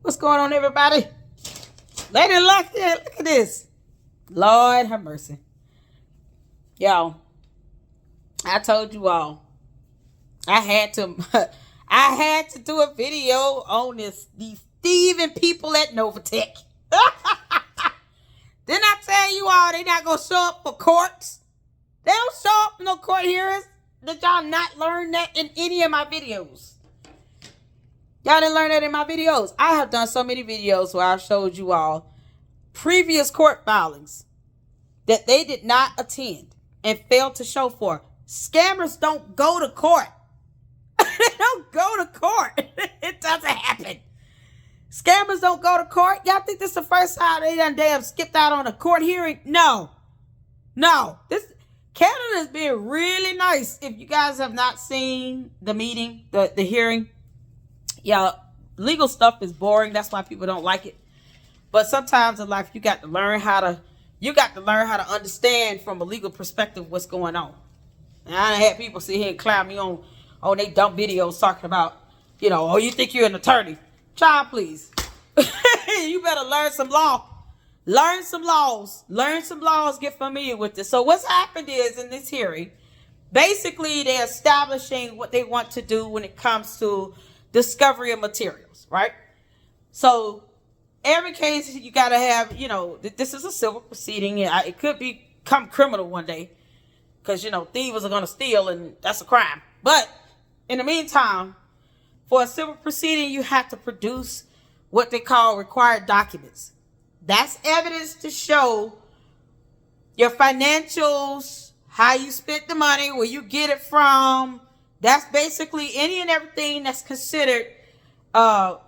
What's going on, everybody? Lady Luck here. Look at this. Lord have mercy. Y'all, I told you all, I had to do a video on these thieving people at NovaTech. Didn't I tell you all they not going to show up for courts? They don't show up for no court hearings. Did y'all not learn that in any of my videos? Y'all didn't learn that in my videos. I have done so many videos where I've showed you all previous court filings that they did not attend and failed to show for. Scammers don't go to court. They don't go to court. It doesn't happen. Scammers don't go to court. Y'all think this is the first time they done damn skipped out on a court hearing? No. This Canada is being really nice. If you guys have not seen the meeting, the hearing, y'all, legal stuff is boring. That's why people don't like it. But sometimes in life, you got to learn how to understand from a legal perspective what's going on. And I had people sit here and clown me on they dumb videos talking about, oh, you think you're an attorney. Child, please. You better learn some law. Learn some laws. Learn some laws. Get familiar with this. So what's happened is in this hearing, basically they're establishing what they want to do when it comes to discovery of materials, right? So every case you got to have, this is a civil proceeding. It could become criminal one day because, thieves are going to steal and that's a crime. But in the meantime, for a civil proceeding, you have to produce what they call required documents. That's evidence to show your financials, how you spent the money, where you get it from. That's basically any and everything that's considered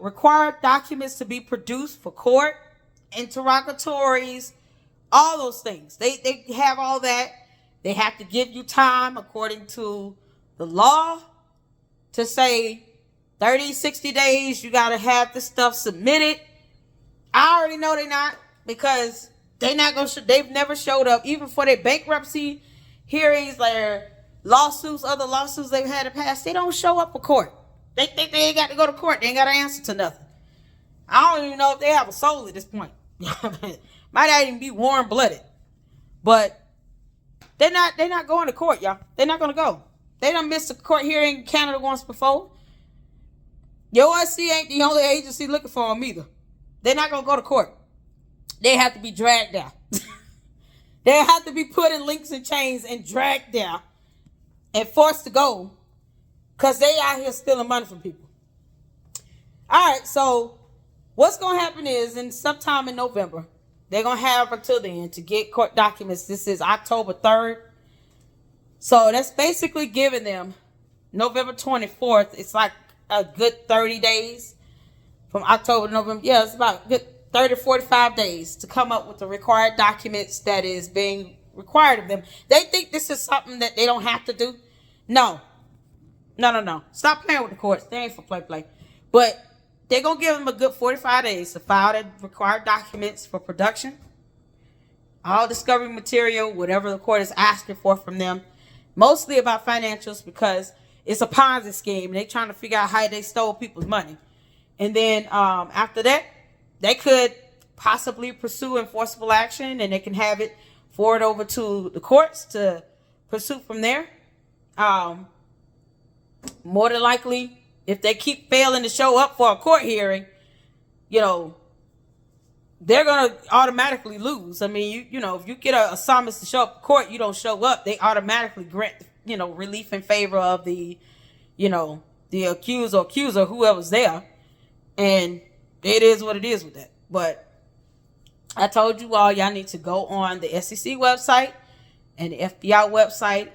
required documents to be produced for court, interrogatories, all those things. They have all that. They have to give you time according to the law to say 30, 60 days, you got to have this stuff submitted. I already know they're not, because they've never showed up, even for their bankruptcy hearings, their lawsuits, other lawsuits they've had to pass. They don't show up for court. They think they ain't got to go to court. They ain't got to answer to nothing. I don't even know if they have a soul at this point. Might not even be warm-blooded. But they're not going to court, y'all. They're not going to go. They done missed a court hearing in Canada once before. Your OSC ain't the only agency looking for them either. They're not going to go to court. They have to be dragged down. They have to be put in links and chains and dragged down and forced to go because they out here stealing money from people. All right, so what's going to happen is sometime in November, they're going to have until then to get court documents. This is October 3rd. So that's basically giving them November 24th. It's like a good 30 days from October to November. Yeah, it's about a good 30 to 45 days to come up with the required documents that is being required of them. They think this is something that they don't have to do. No. Stop playing with the courts. They ain't for play. But they're going to give them a good 45 days to file the required documents for production. All discovery material, whatever the court is asking for from them. Mostly about financials, because it's a Ponzi scheme. They're trying to figure out how they stole people's money. And then after that, they could possibly pursue enforceable action, and they can have it forward over to the courts to pursue from there. More than likely, if they keep failing to show up for a court hearing, they're going to automatically lose. I mean, if you get a summons to show up to court, you don't show up, they automatically grant, relief in favor of the accused or accuser, whoever's there. And it is what it is with that. But I told you all, y'all need to go on the SEC website and the FBI website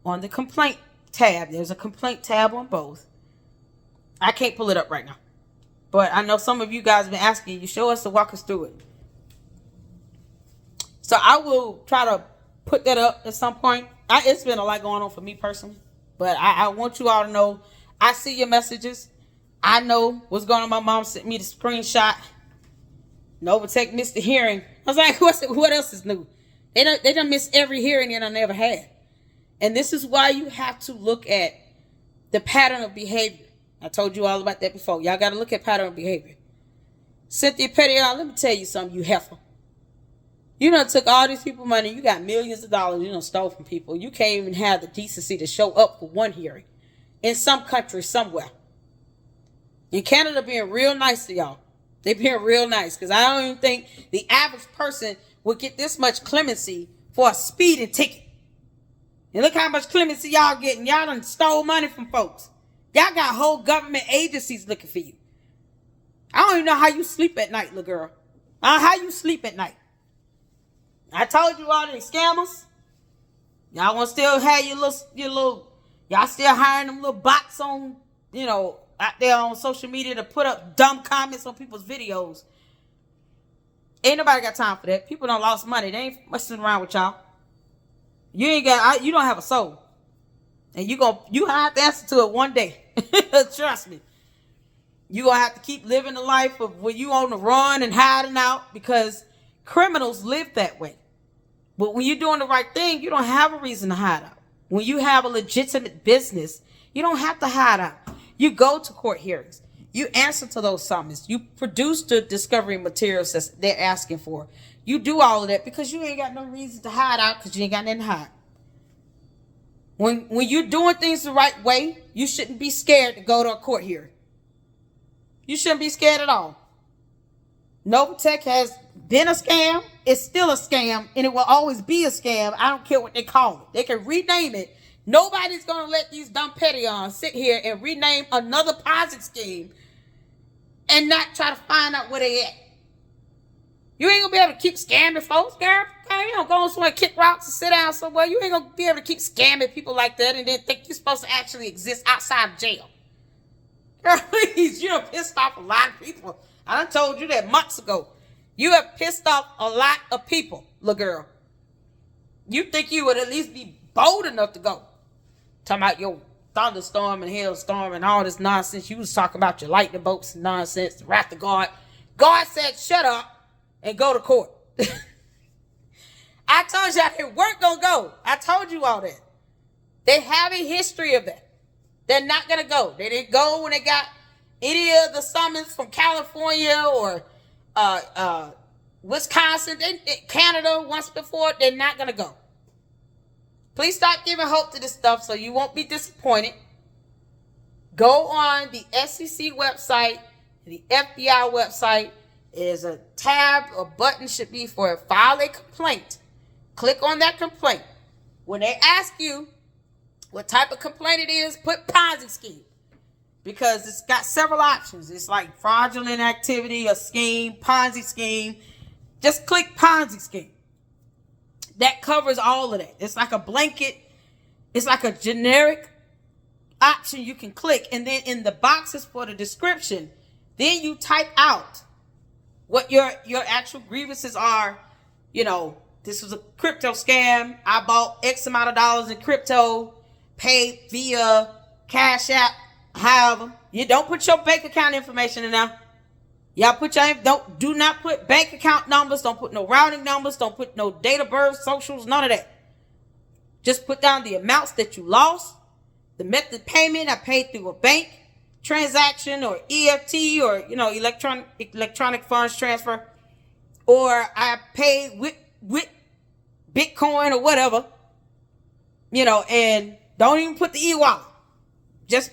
on the complaint tab. There's a complaint tab on both. I can't pull it up right now, but I know some of you guys have been asking you, show us to walk us through it. So I will try to put that up at some point. It's been a lot going on for me personally, but I want you all to know I see your messages. I know what's going on. My mom sent me the screenshot. NovaTech missed the hearing. I was like, what else is new? They done missed every hearing that I never had. And this is why you have to look at the pattern of behavior. I told you all about that before. Y'all got to look at pattern of behavior. Cynthia Pettion, let me tell you something, you heifer. You done took all these people money. You got millions of dollars you done stole from people. You can't even have the decency to show up for one hearing. In some country, somewhere. In Canada being real nice to y'all. They being real nice. Because I don't even think the average person would get this much clemency for a speeding ticket. And look how much clemency y'all getting. Y'all done stole money from folks. Y'all got whole government agencies looking for you. I don't even know how you sleep at night, little girl. How you sleep at night. I told you all these scammers. Y'all want to still have your little, y'all still hiring them little bots on, out there on social media to put up dumb comments on people's videos. Ain't nobody got time for that. People done lost money. They ain't messing around with y'all. You don't have a soul. And you have to answer to it one day. Trust me. You gonna have to keep living the life of when you on the run and hiding out, because criminals live that way. But when you're doing the right thing, you don't have a reason to hide out. When you have a legitimate business, you don't have to hide out. You go to court hearings. You answer to those summons. You produce the discovery materials that they're asking for. You do all of that because you ain't got no reason to hide out, because you ain't got nothing to hide. When you're doing things the right way, you shouldn't be scared to go to a court hearing. You shouldn't be scared at all. NovaTech has been a scam. It's still a scam, and it will always be a scam. I don't care what they call it. They can rename it. Nobody's going to let these dumb Pettions sit here and rename another Ponzi scheme and not try to find out where they at. You ain't going to be able to keep scamming folks, girl. You don't go on somewhere, kick rocks and sit down somewhere. You ain't going to be able to keep scamming people like that and then think you're supposed to actually exist outside of jail. Girl, please, you done pissed off a lot of people. I done told you that months ago. You have pissed off a lot of people, little girl. You think you would at least be bold enough to go. Talking about your thunderstorm and hailstorm and all this nonsense. You was talking about your lightning bolts and nonsense, the wrath of God. God said, shut up and go to court. I told you they weren't going to go. I told you all that. They have a history of that. They're not going to go. They didn't go when they got any of the summons from California or Wisconsin, Canada once before. They're not going to go. Please stop giving hope to this stuff so you won't be disappointed. Go on the SEC website, the FBI website. There's a tab or button should be for file a complaint. Click on that complaint. When they ask you what type of complaint it is, put Ponzi scheme. Because it's got several options. It's like fraudulent activity, a scheme, Ponzi scheme. Just click Ponzi scheme. That covers all of that. It's like a blanket. It's like a generic option you can click. And then in the boxes for the description, then you type out what your actual grievances are. This was a crypto scam. I bought X amount of dollars in crypto, paid via Cash App. However, you don't put your bank account information in there. Y'all do not put bank account numbers. Don't put no routing numbers. Don't put no date of birth, socials, none of that. Just put down the amounts that you lost, the method of payment. I paid through a bank transaction or EFT or electronic funds transfer, or I paid with Bitcoin or whatever. And don't even put the e-wallet. Just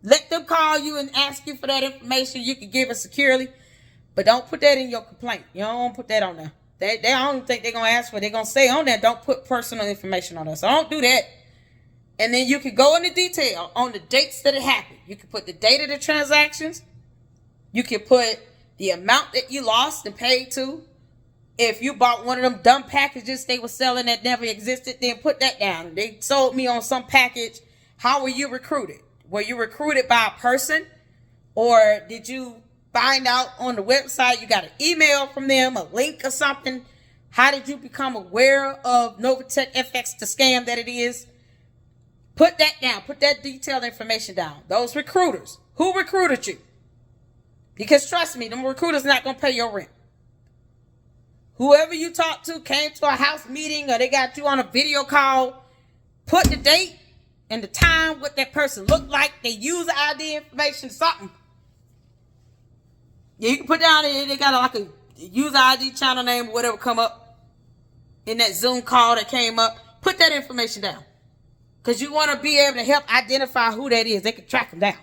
let them call you and ask you for that information. You can give it securely, but don't put that in your complaint. You don't want to put that on there. They don't think they're going to ask for it. They're going to say on there, don't put personal information on there. So don't do that. And then you can go into detail on the dates that it happened. You can put the date of the transactions. You can put the amount that you lost and paid to. If you bought one of them dumb packages they were selling that never existed, then put that down. They sold me on some package. How were you recruited? Were you recruited by a person? Or did you find out on the website, you got an email from them, a link or something? How did you become aware of Novatechfx, the scam that it is? Put that down. Put that detailed information down. Those recruiters. Who recruited you? Because trust me, them recruiters not going to pay your rent. Whoever you talked to came to a house meeting or they got you on a video call, put the date and the time, what that person looked like, they use ID information, something. Yeah, you can put down, they got like a user ID, channel name, whatever come up in that Zoom call that came up. Put that information down. Because you want to be able to help identify who that is. They can track them down.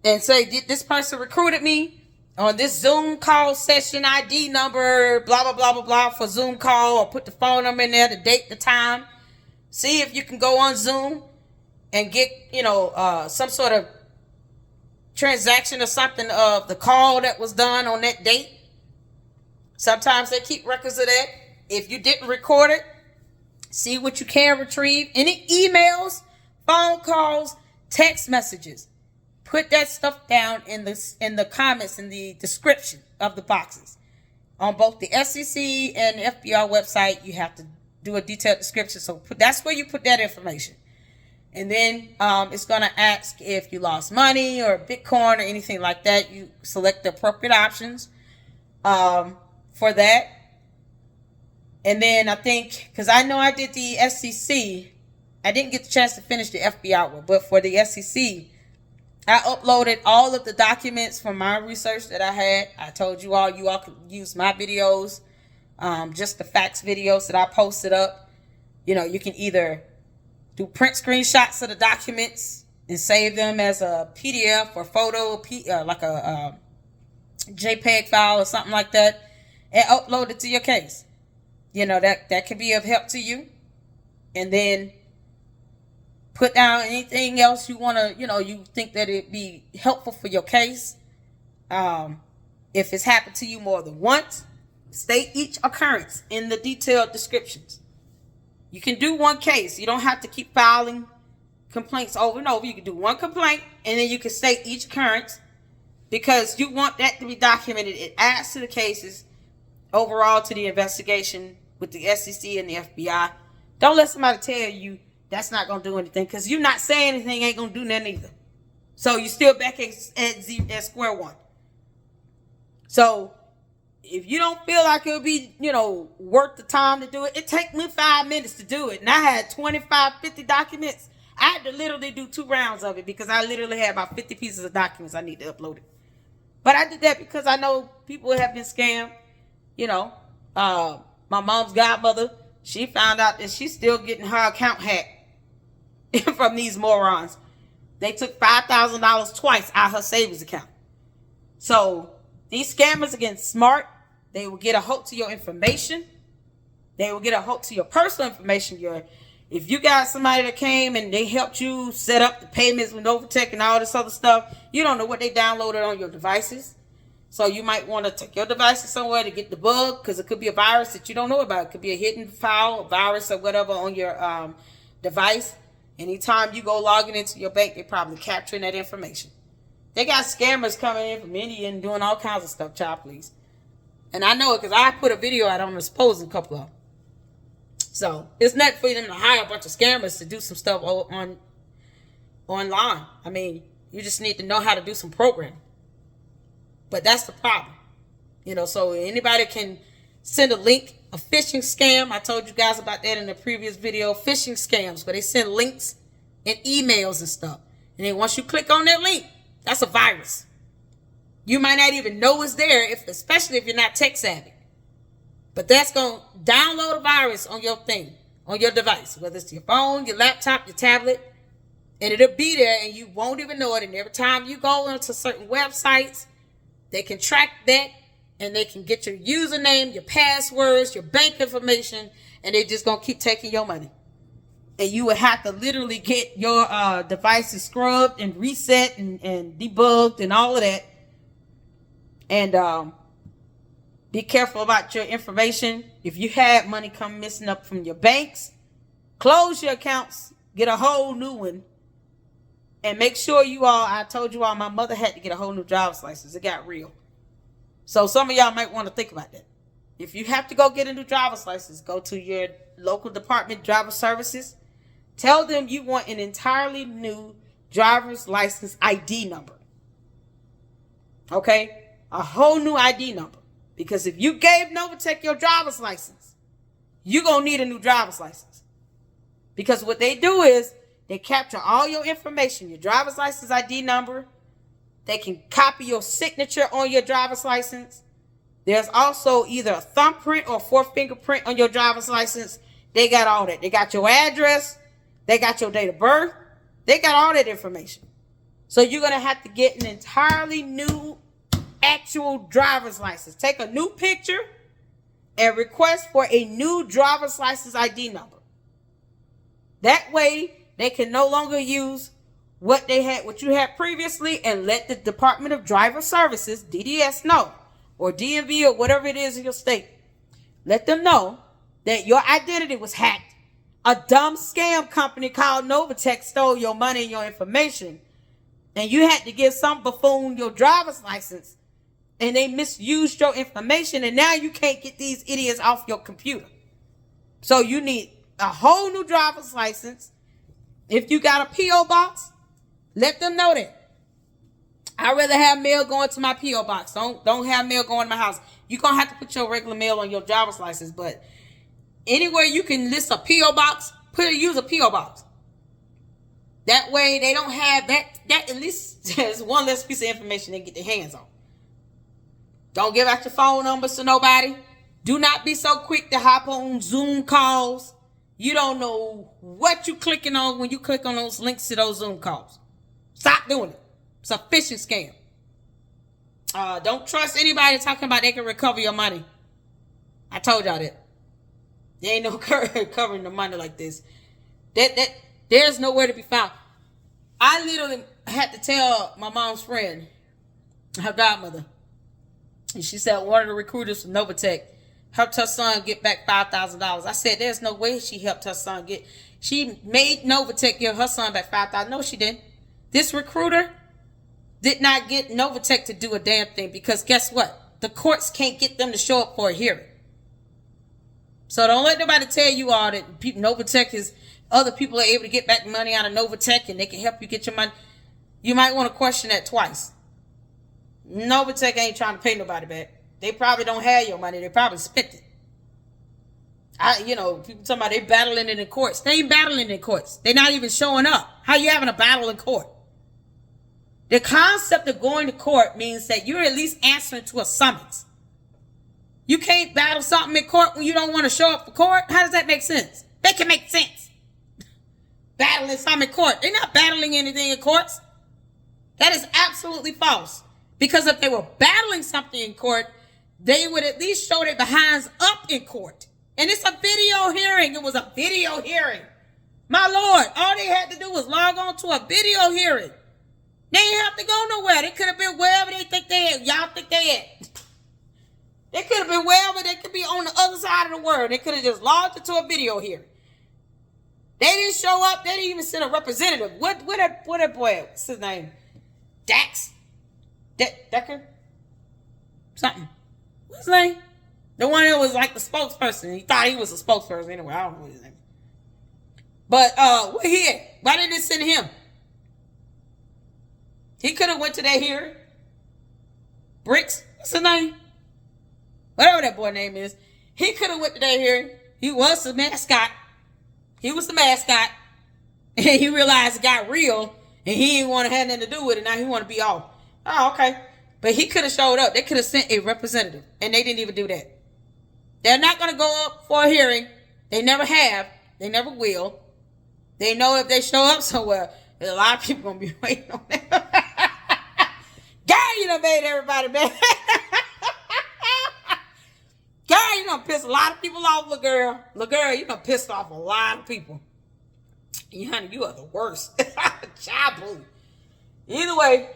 And say, this person recruited me on this Zoom call session ID number, blah, blah, blah, blah, blah, for Zoom call, or put the phone number in there, the date, the time. See if you can go on Zoom and get, some sort of transaction or something of the call that was done on that date. Sometimes they keep records of that. If you didn't record it, see what you can retrieve. Any emails, phone calls, text messages. Put that stuff down in the comments, in the description of the boxes. On both the SEC and the FBI website, you have to do a detailed description. So that's where you put that information. And then it's going to ask if you lost money or Bitcoin or anything like that. You select the appropriate options for that. And then I think, because I know I did the SEC, I didn't get the chance to finish the FBI one, but for the SEC, I uploaded all of the documents from my research that I had. I told you all could use my videos, just the facts videos that I posted up. You can either do print screenshots of the documents and save them as a PDF or photo, like a JPEG file or something like that, and upload it to your case. That can be of help to you. And then put down anything else you want to, you think that it'd be helpful for your case. If it's happened to you more than once, state each occurrence in the detailed descriptions. You can do one case. You don't have to keep filing complaints over and over. You can do one complaint, and then you can state each occurrence, because you want that to be documented. It adds to the cases overall, to the investigation with the SEC and the FBI. Don't let somebody tell you that's not going to do anything, because you not saying anything ain't going to do nothing either. So you still back at square one. So if you don't feel like it'll be, worth the time to do it, it take me 5 minutes to do it. And I had 25, 50 documents. I had to literally do 2 rounds of it, because I literally had about 50 pieces of documents I need to upload it. But I did that because I know people have been scammed. My mom's godmother, she found out that she's still getting her account hacked from these morons. They took $5,000 twice out of her savings account. So these scammers are getting smart. They will get a hold to your information. They will get a hold to your personal information. If you got somebody that came and they helped you set up the payments with NovaTech and all this other stuff, you don't know what they downloaded on your devices. So you might want to take your devices somewhere to get the bug, because it could be a virus that you don't know about. It could be a hidden file, a virus, or whatever on your device. Anytime you go logging into your bank, they're probably capturing that information. They got scammers coming in from India and doing all kinds of stuff, child, please. And I know it because I put a video out on exposing a couple of them. So it's not for them to hire a bunch of scammers to do some stuff online. I mean, you just need to know how to do some programming. But that's the problem. So anybody can send a link, a phishing scam. I told you guys about that in the previous video. Phishing scams, where they send links and emails and stuff. And then once you click on that link, that's a virus. You might not even know it's there, especially if you're not tech savvy. But that's going to download a virus on your thing, on your device, whether it's your phone, your laptop, your tablet. And it'll be there and you won't even know it. And every time you go into certain websites, they can track that, and they can get your username, your passwords, your bank information, and they're just going to keep taking your money. And you would have to literally get your devices scrubbed and reset and debugged and all of that. And be careful about your information. If you had money come missing up from your banks, close your accounts, get a whole new one. And make sure I told you all, my mother had to get a whole new driver's license. It got real. So some of y'all might want to think about that. If you have to go get a new driver's license, go to your local department, driver services. Tell them you want an entirely new driver's license ID number. Okay? A whole new ID number. Because if you gave NovaTech your driver's license, you're going to need a new driver's license. Because what they do is, they capture all your information, your driver's license ID number, They can copy your signature on your driver's license. There's also either a thumbprint or 4 fingerprint on your driver's license. They got all that. They got your address. They got your date of birth. They got all that information. So you're going to have to get an entirely new actual driver's license. Take a new picture and request for a new driver's license ID number. That way, they can no longer use what you had previously, and let the Department of Driver Services, DDS, know, or DMV, or whatever it is in your state. Let them know that your identity was hacked. A dumb scam company called NovaTech stole your money and your information, and you had to give some buffoon your driver's license, and they misused your information, and now you can't get these idiots off your computer. So you need a whole new driver's license. If you got a P.O. box, let them know that. I'd rather have mail going to my P.O. box. Don't have mail going to my house. You're going to have to put your regular mail on your driver's license, but anywhere you can list a P.O. box, use a P.O. box. That way they don't have that at least there's one less piece of information they get their hands on. Don't give out your phone numbers to nobody. Do not be so quick to hop on Zoom calls. You don't know what you're clicking on when you click on those links to those Zoom calls. Stop doing it. It's a phishing scam. Don't trust anybody talking about they can recover your money. I told y'all that. There ain't no recovering the money like this. There's nowhere to be found. I literally had to tell my mom's friend, her godmother, and she said one of the recruiters from NovaTech helped her son get back $5,000. I said, there's no way she helped her son get. She made NovaTech give her son back $5,000. No, she didn't. This recruiter did not get NovaTech to do a damn thing, because guess what? The courts can't get them to show up for a hearing. So don't let nobody tell you all that NovaTech is, other people are able to get back money out of NovaTech and they can help you get your money. You might want to question that twice. NovaTech ain't trying to pay nobody back. They probably don't have your money. They probably spent it. People talking about they battling in the courts. They ain't battling in courts. They're not even showing up. How you having a battle in court? The concept of going to court means that you're at least answering to a summons. You can't battle something in court when you don't want to show up for court. How does that make sense? Make it make sense. Battling something in court. They're not battling anything in courts. That is absolutely false. Because if they were battling something in court, they would at least show their behinds up in court. And it's a video hearing. It was a video hearing. My Lord, all they had to do was log on to a video hearing. They didn't have to go nowhere. They could have been wherever they think they at. Y'all think they at. They could have been wherever. They could be on the other side of the world. They could have just logged into a video hearing. They didn't show up. They didn't even send a representative. What that boy, what's his name? Dax? Decker? Something. What's his name? The one that was like the spokesperson. He thought he was a spokesperson anyway. I don't know his name. But where he at? Why didn't they send him? He could have went to that hearing. Bricks? What's his name? Whatever that boy name is. He could have went to that hearing. He was the mascot. He was the mascot. And he realized it got real. And he didn't want to have nothing to do with it. Now he want to be off. Oh, okay. But he could have showed up. They could have sent a representative. And they didn't even do that. They're not going to go up for a hearing. They never have. They never will. They know if they show up somewhere, there's a lot of people going to be waiting on that. God, you done made everybody mad. God, you done pissed a lot of people off, little girl. Little girl, you done pissed off a lot of people. Honey, you are the worst. Child. Either way,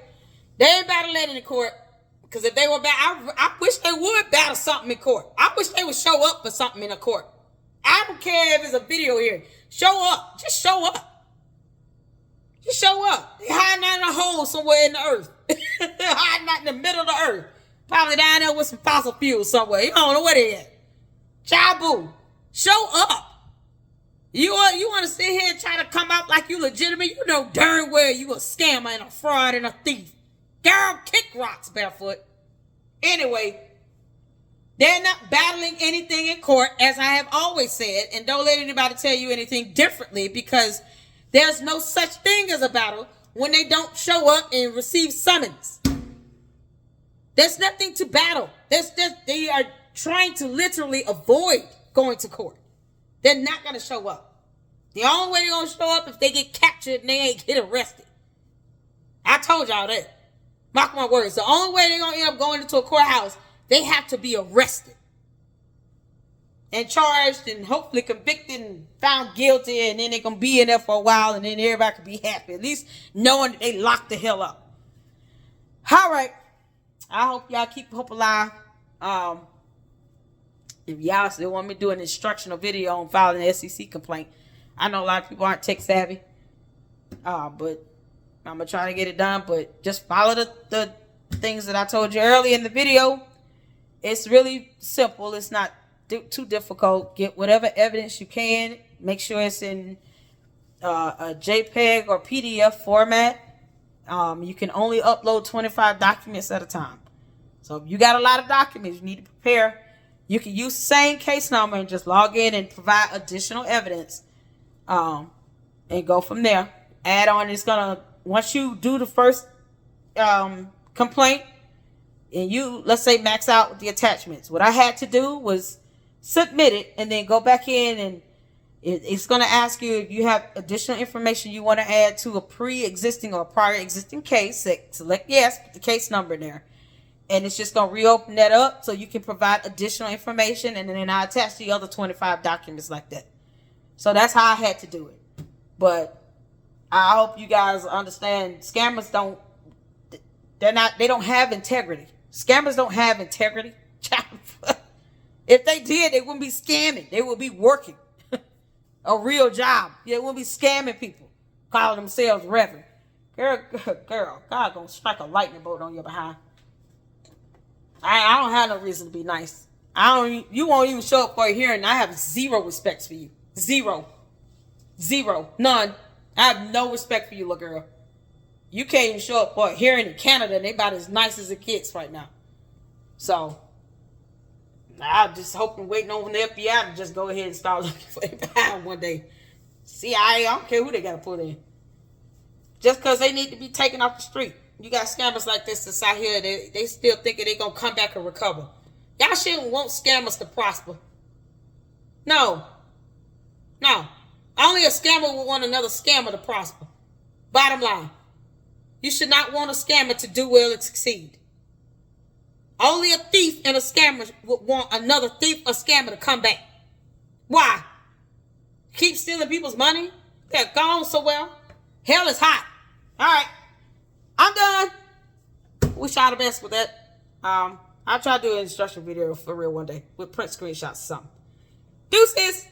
they ain't battling in the court. Because if they were I wish they would battle something in court. I wish they would show up for something in a court. I don't care if it's a video here. Show up. Just show up. Just show up. They hiding out in a hole somewhere in the earth. They're hiding out in the middle of the earth. Probably down there with some fossil fuels somewhere. You don't know where they at. Chabu. Show up. You want to sit here and try to come out like you legitimate? You know darn well you a scammer and a fraud and a thief. Girl, kick rocks, barefoot. Anyway, they're not battling anything in court, as I have always said, and don't let anybody tell you anything differently, because there's no such thing as a battle when they don't show up and receive summons. There's nothing to battle. They are trying to literally avoid going to court. They're not going to show up. The only way they're going to show up if they get captured and they ain't get arrested. I told y'all that. Mark my words. The only way they're going to end up going into a courthouse, they have to be arrested and charged and hopefully convicted and found guilty, and then they're going to be in there for a while, and then everybody can be happy. At least knowing that they locked the hell up. All right. I hope y'all keep hope alive. If y'all still want me to do an instructional video on filing an SEC complaint, I know a lot of people aren't tech savvy, but I'm going to try to get it done. But just follow the things that I told you earlier in the video. It's really simple. It's not too difficult. Get whatever evidence you can. Make sure it's in a JPEG or PDF format. You can only upload 25 documents at a time. So if you got a lot of documents you need to prepare, you can use the same case number and just log in and provide additional evidence, and go from there. Add on, it's gonna, once you do the first complaint and you, let's say, max out with the attachments, what I had to do was submit it and then go back in, and it's going to ask you if you have additional information you want to add to a pre-existing or prior existing case. Select yes, put the case number in there. And it's just going to reopen that up so you can provide additional information, and then I attach the other 25 documents like that. So that's how I had to do it. But I hope you guys understand, scammers they don't have integrity. Scammers don't have integrity. If they did, they wouldn't be scamming. They would be working a real job. They wouldn't be scamming people, calling themselves reverend. Girl, God gonna strike a lightning bolt on your behind. I don't have no reason to be nice. You won't even show up for a hearing. I have zero respect for you. Zero. None. I have no respect for you, little girl. You can't even show up for a hearing in Canada, and they about as nice as it gets right now. So I'm just hoping, waiting on the FBI to just go ahead and start looking for FBI one day. CIA, I don't care who they got to put in. Just because they need to be taken off the street. You got scammers like this that's out here, they still thinking they going to come back and recover. Y'all shouldn't want scammers to prosper. No. Only a scammer would want another scammer to prosper. Bottom line. You should not want a scammer to do well and succeed. Only a thief and a scammer would want another thief or scammer to come back. Why? Keep stealing people's money? They're gone so well. Hell is hot. All right. I'm done. Wish y'all the best with that. I'll try to do an instruction video for real one day with print screenshots or something. Deuces.